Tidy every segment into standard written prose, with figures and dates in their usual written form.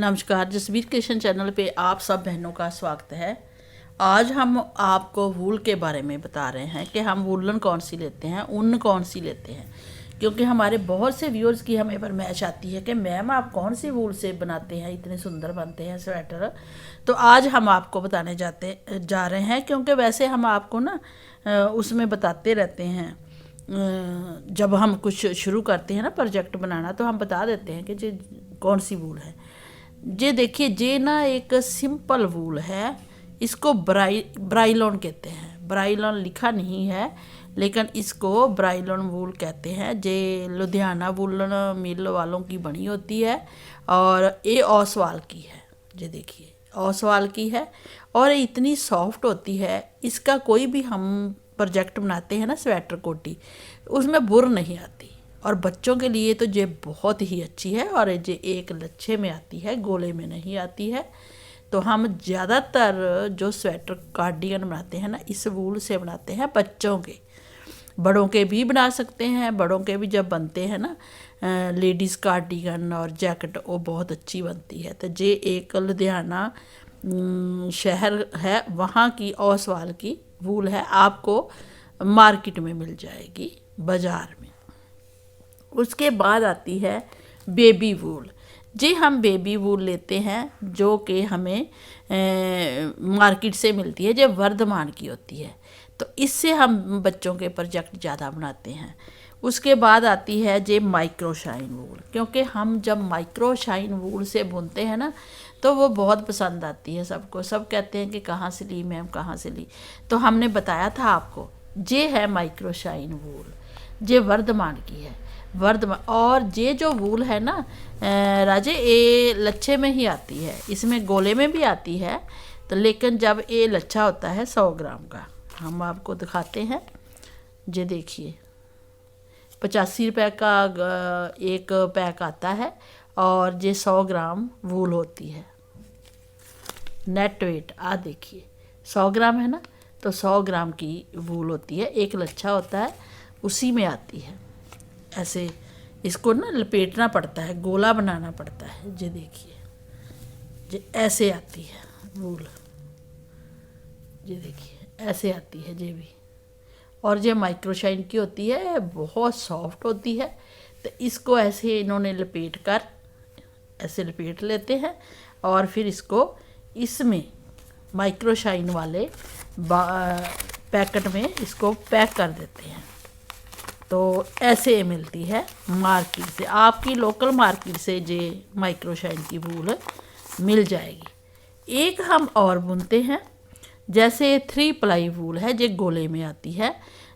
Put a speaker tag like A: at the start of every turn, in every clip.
A: नमस्कार, Jasvir creation channel पे आप सब बहनों का स्वागत है। आज हम आपको वूल के बारे में बता रहे हैं कि हम वूलन कौन सी लेते हैं, ऊन कौन सी लेते हैं। क्योंकि हमारे बहुत से व्यूअर्स की हमें फरमाइश आती है कि मैम आप कौन सी वूल से बनाते हैं, इतने सुंदर बनते हैं स्वेटर। तो आज हम आपको बताने जा रहे हैं, क्योंकि वैसे हम आपको ना उसमें बताते रहते हैं। जब हम कुछ शुरू करते हैं ना प्रोजेक्ट बनाना, तो हम बता देते हैं कि जी कौन सी वूल है। जे देखिए, जे ना एक सिंपल वूल है, इसको ब्राइलॉन कहते हैं। ब्राइलॉन लिखा नहीं है, लेकिन इसको ब्राइलॉन वूल कहते हैं। जे लुधियाना वूलन मिल वालों की बनी होती है और ये ओसवाल की है। जे देखिए, ओसवाल की है और ये इतनी सॉफ्ट होती है। इसका कोई भी हम प्रोजेक्ट बनाते हैं ना, स्वेटर कोटी, उसमें बुर नहीं आती। और बच्चों के लिए तो ये बहुत ही अच्छी है। और ये एक लच्छे में आती है, गोले में नहीं आती है। तो हम ज़्यादातर जो स्वेटर कार्डिगन बनाते हैं ना, इस वूल से बनाते हैं। बच्चों के, बड़ों के भी बना सकते हैं। बड़ों के भी जब बनते हैं ना लेडीज़ कार्डिगन और जैकेट, वो बहुत अच्छी बनती है। तो ये एक लुधियाना शहर है, वहाँ की ओसवाल की वूल है। आपको मार्केट में मिल जाएगी, बाज़ार में। उसके बाद आती है बेबी वूल। जी हम बेबी वूल लेते हैं, जो कि हमें मार्केट से मिलती है, जो वर्धमान की होती है। तो इससे हम बच्चों के प्रोजेक्ट ज़्यादा बनाते हैं। उसके बाद आती है जे माइक्रो शाइन वूल, क्योंकि हम जब माइक्रो शाइन वूल से बुनते हैं ना, तो वो बहुत पसंद आती है सबको। सब कहते हैं कि कहाँ से ली मैम, कहाँ से ली। तो हमने बताया था आपको, जे है माइक्रो शाइन वूल, जे वर्धमान की है। वर्धमान। और ये जो वूल है ना राजे, ये लच्छे में ही आती है। इसमें गोले में भी आती है, तो लेकिन जब ये लच्छा होता है 100 ग्राम का, हम आपको दिखाते हैं। ये देखिए, 85 रुपये का एक पैक आता है और ये 100 ग्राम वूल होती है। नेट वेट आ देखिए, 100 ग्राम है ना, तो 100 ग्राम की वूल होती है। एक लच्छा होता है, उसी में आती है। ऐसे इसको ना लपेटना पड़ता है, गोला बनाना पड़ता है। ये देखिए, ये ऐसे आती है वूल। ये देखिए, ऐसे आती है ये भी। और ये माइक्रोशाइन की होती है, बहुत सॉफ्ट होती है। तो इसको ऐसे इन्होंने लपेट कर ऐसे लपेट लेते हैं और फिर इसको इसमें माइक्रोशाइन वाले पैकेट में इसको पैक कर देते हैं। तो ऐसे मिलती है मार्केट से, आपकी लोकल मार्केट से जे माइक्रोशाइन की वूल मिल जाएगी। एक हम और बुनते हैं, जैसे 3 प्लाई वूल है, जे गोले में आती है।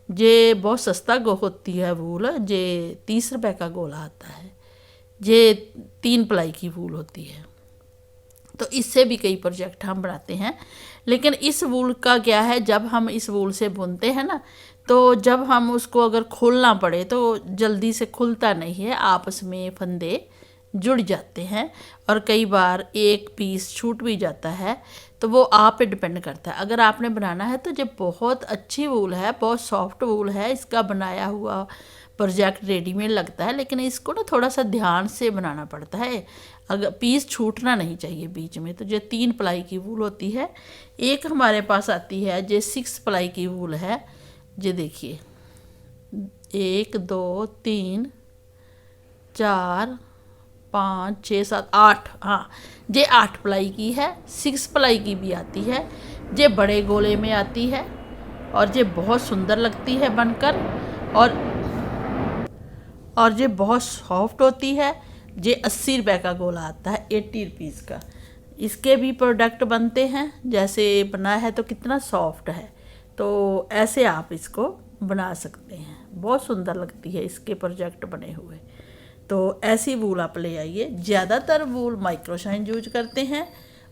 A: जे बहुत सस्ता होती है वूल, जे 30 रुपये का गोला आता है। जे 3 प्लाई की वूल होती है। तो इससे भी कई प्रोजेक्ट हम बनाते हैं। लेकिन इस वूल का क्या है, जब हम इस वूल से बुनते हैं ना, तो जब हम उसको अगर खोलना पड़े तो जल्दी से खुलता नहीं है, आपस में फंदे जुड़ जाते हैं और कई बार एक पीस छूट भी जाता है। तो वो आप पे डिपेंड करता है। अगर आपने बनाना है तो ये बहुत अच्छी वूल है, बहुत सॉफ्ट वूल है। इसका बनाया हुआ प्रोजेक्ट रेडीमेड लगता है, लेकिन इसको ना थोड़ा सा ध्यान से बनाना पड़ता है। अगर पीस छूटना नहीं चाहिए बीच में। तो ये 3 प्लाई की वूल होती है। एक हमारे पास आती है जो 6 प्लाई की वूल है। ये देखिए, 1 2 3 4 5 6 7 8, हाँ ये 8 प्लाई की है। 6 प्लाई की भी आती है, ये बड़े गोले में आती है और ये बहुत सुंदर लगती है बनकर। और ये बहुत सॉफ्ट होती है। ये 80 रुपये का गोला आता है, 80 रुपीज़ का। इसके भी प्रोडक्ट बनते हैं, जैसे बना है तो कितना सॉफ्ट है। तो ऐसे आप इसको बना सकते हैं, बहुत सुंदर लगती है इसके प्रोजेक्ट बने हुए। तो ऐसी वूल आप ले आइए। ज़्यादातर वूल माइक्रोशाइन यूज करते हैं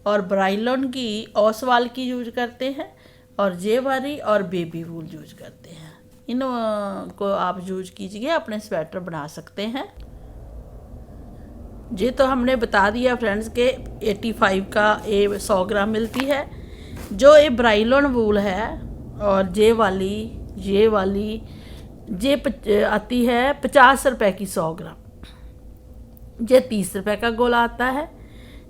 A: और ब्राइलॉन की, ओसवाल की यूज करते हैं, और जे वाली और बेबी वूल यूज करते हैं। इन को आप यूज कीजिए, अपने स्वेटर बना सकते हैं। ये तो हमने बता दिया फ्रेंड्स के 85 का ये 100 ग्राम मिलती है। जो ये ब्राइलॉन वूल है और ये वाली आती है 50 रुपये की 100 ग्राम। ये 30 रुपये का गोला आता है।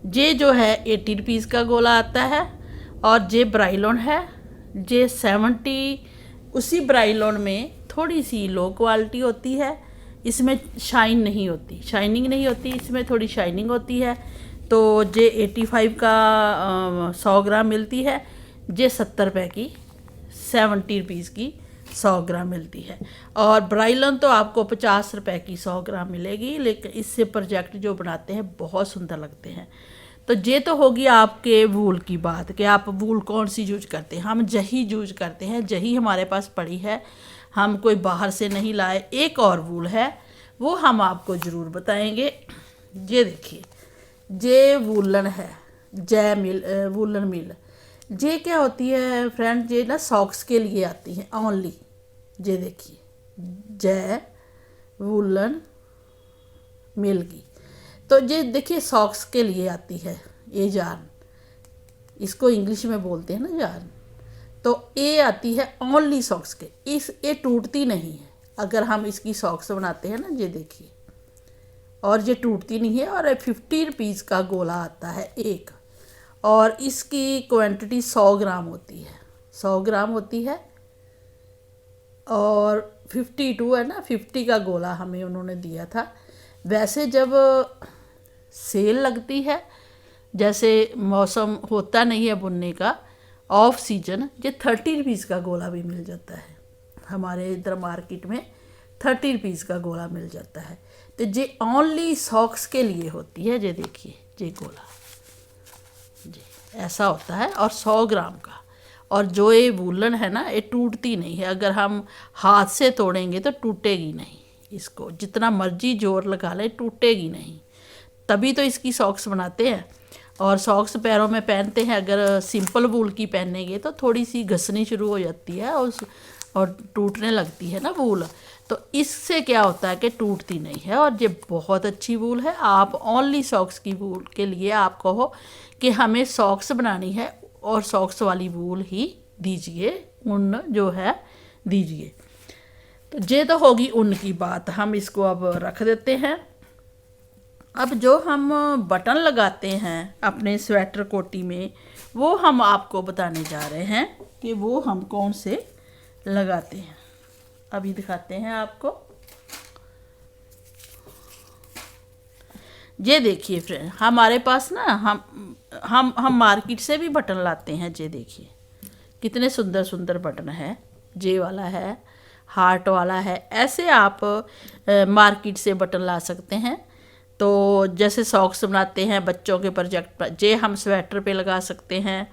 A: ये जो है 80 रुपीज़ का गोला आता है, और ये ब्राइलॉन है, ये 70। उसी ब्राइलॉन में थोड़ी सी लो क्वालिटी होती है, इसमें शाइनिंग नहीं होती, इसमें थोड़ी शाइनिंग होती है। तो ये 85 का 100 ग्राम मिलती है, ये 70 रुपये की 70 रुपीज़ की 100 ग्राम मिलती है। और ब्राइलन तो आपको 50 रुपये की 100 ग्राम मिलेगी, लेकिन इससे प्रोजेक्ट जो बनाते हैं बहुत सुंदर लगते हैं। तो ये तो होगी आपके वूल की बात कि आप वूल कौन सी यूज करते हैं। हम जही यूज करते हैं, जही हमारे पास पड़ी है, हम कोई बाहर से नहीं लाए। एक और वूल है, वो हम आपको ज़रूर बताएंगे। ये देखिए, ये वूलन है, जय मिल, वूलन मिल। ये क्या होती है फ्रेंड, ये ना सॉक्स के लिए आती है ओनली। ये देखिए, जय वूलन मिल की। तो ये देखिए सॉक्स के लिए आती है ये जान, इसको इंग्लिश में बोलते हैं ना जान। तो ये आती है ओनली सॉक्स के, ये टूटती नहीं है। अगर हम इसकी सॉक्स बनाते हैं ना, ये देखिए, और ये टूटती नहीं है। और 50 रुपीज़ का गोला आता है एक, और इसकी क्वांटिटी 100 ग्राम होती है, 100 ग्राम होती है। और 52 है ना, 50 का गोला हमें उन्होंने दिया था। वैसे जब सेल लगती है, जैसे मौसम होता नहीं है बुनने का, ऑफ सीजन, ये 30 रुपीज़ का गोला भी मिल जाता है हमारे इधर मार्केट में। 30 रुपीज़ का गोला मिल जाता है। तो ये ओनली सॉक्स के लिए होती है। ये देखिए, ये गोला जी ऐसा होता है, और 100 ग्राम का। और जो ये वूलन है ना, ये टूटती नहीं है। अगर हम हाथ से तोड़ेंगे तो टूटेगी नहीं, इसको जितना मर्जी जोर लगा ले टूटेगी नहीं। तभी तो इसकी सॉक्स बनाते हैं। और सॉक्स पैरों में पहनते हैं, अगर सिंपल वूल की पहनेंगे तो थोड़ी सी घसनी शुरू हो जाती है और टूटने लगती है ना वूल। तो इससे क्या होता है कि टूटती नहीं है, और ये बहुत अच्छी वूल है। आप ओनली सॉक्स की वूल के लिए आप कहो कि हमें सॉक्स बनानी है, और सॉक्स वाली वूल ही दीजिए, ऊन जो है दीजिए। तो ये तो होगी ऊन की बात, हम इसको अब रख देते हैं। अब जो हम बटन लगाते हैं अपने स्वेटर कोटी में, वो हम आपको बताने जा रहे हैं कि वो हम कौन से लगाते हैं। अभी दिखाते हैं आपको। ये देखिए फ्रेंड, हमारे पास ना हम मार्केट से भी बटन लाते हैं। ये देखिए कितने सुंदर सुंदर बटन है, जे वाला है, हार्ट वाला है। ऐसे आप मार्केट से बटन ला सकते हैं। तो जैसे सॉक्स बनाते हैं बच्चों के प्रोजेक्ट पर, जे हम स्वेटर पे लगा सकते हैं।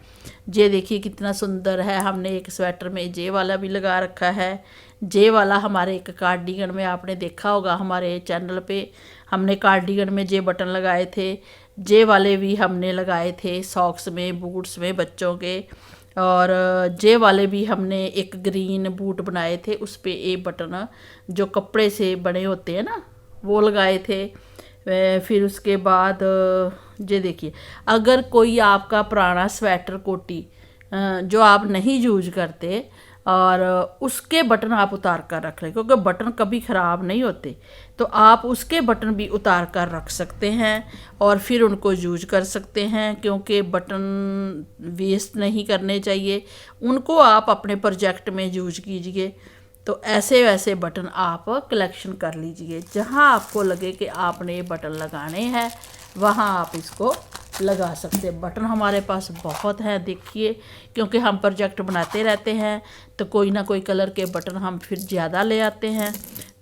A: जे देखिए कितना सुंदर है, हमने एक स्वेटर में जे वाला भी लगा रखा है। जे वाला हमारे एक कार्डिगन में आपने देखा होगा, हमारे चैनल पे हमने कार्डिगन में जे बटन लगाए थे। जे वाले भी हमने लगाए थे सॉक्स में, बूट्स में बच्चों के। और जे वाले भी हमने एक ग्रीन बूट बनाए थे, उस पर एक बटन जो कपड़े से बने होते हैं ना, वो लगाए थे। फिर उसके बाद ये देखिए, अगर कोई आपका पुराना स्वेटर कोटी जो आप नहीं यूज करते, और उसके बटन आप उतार कर रख लें, क्योंकि बटन कभी ख़राब नहीं होते, तो आप उसके बटन भी उतार कर रख सकते हैं और फिर उनको यूज कर सकते हैं। क्योंकि बटन वेस्ट नहीं करने चाहिए, उनको आप अपने प्रोजेक्ट में यूज कीजिए। तो ऐसे वैसे बटन आप कलेक्शन कर लीजिए, जहाँ आपको लगे कि आपने ये बटन लगाने हैं वहाँ आप इसको लगा सकते हैं। बटन हमारे पास बहुत है देखिए, क्योंकि हम प्रोजेक्ट बनाते रहते हैं, तो कोई ना कोई कलर के बटन हम फिर ज़्यादा ले आते हैं,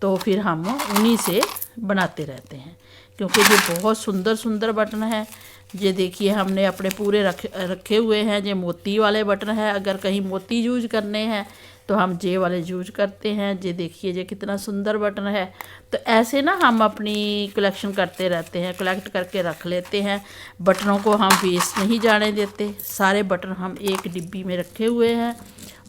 A: तो फिर हम उन्हीं से बनाते रहते हैं। क्योंकि ये बहुत सुंदर सुंदर बटन है। ये देखिए हमने अपने पूरे रखे हुए हैं। ये मोती वाले बटन है, अगर कहीं मोती यूज करने हैं तो हम जे वाले यूज करते हैं। ये देखिए ये कितना सुंदर बटन है। तो ऐसे ना हम अपनी कलेक्शन करते रहते हैं, कलेक्ट करके रख लेते हैं। बटनों को हम वेस्ट नहीं जाने देते, सारे बटन हम एक डिब्बी में रखे हुए हैं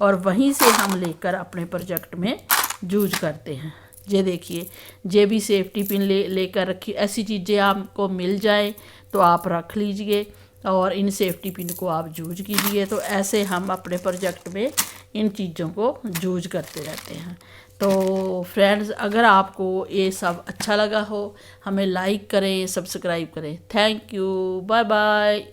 A: और वहीं से हम लेकर अपने प्रोजेक्ट में यूज करते हैं। ये देखिए ये भी सेफ्टी पिन लेकर रखी। ऐसी चीज़ें आपको मिल जाए तो आप रख लीजिए और इन सेफ्टी पिन को आप यूज कीजिए। तो ऐसे हम अपने प्रोजेक्ट में इन चीज़ों को यूज करते रहते हैं। तो फ्रेंड्स, अगर आपको ये सब अच्छा लगा हो, हमें लाइक करें, सब्सक्राइब करें। Thank you, bye bye.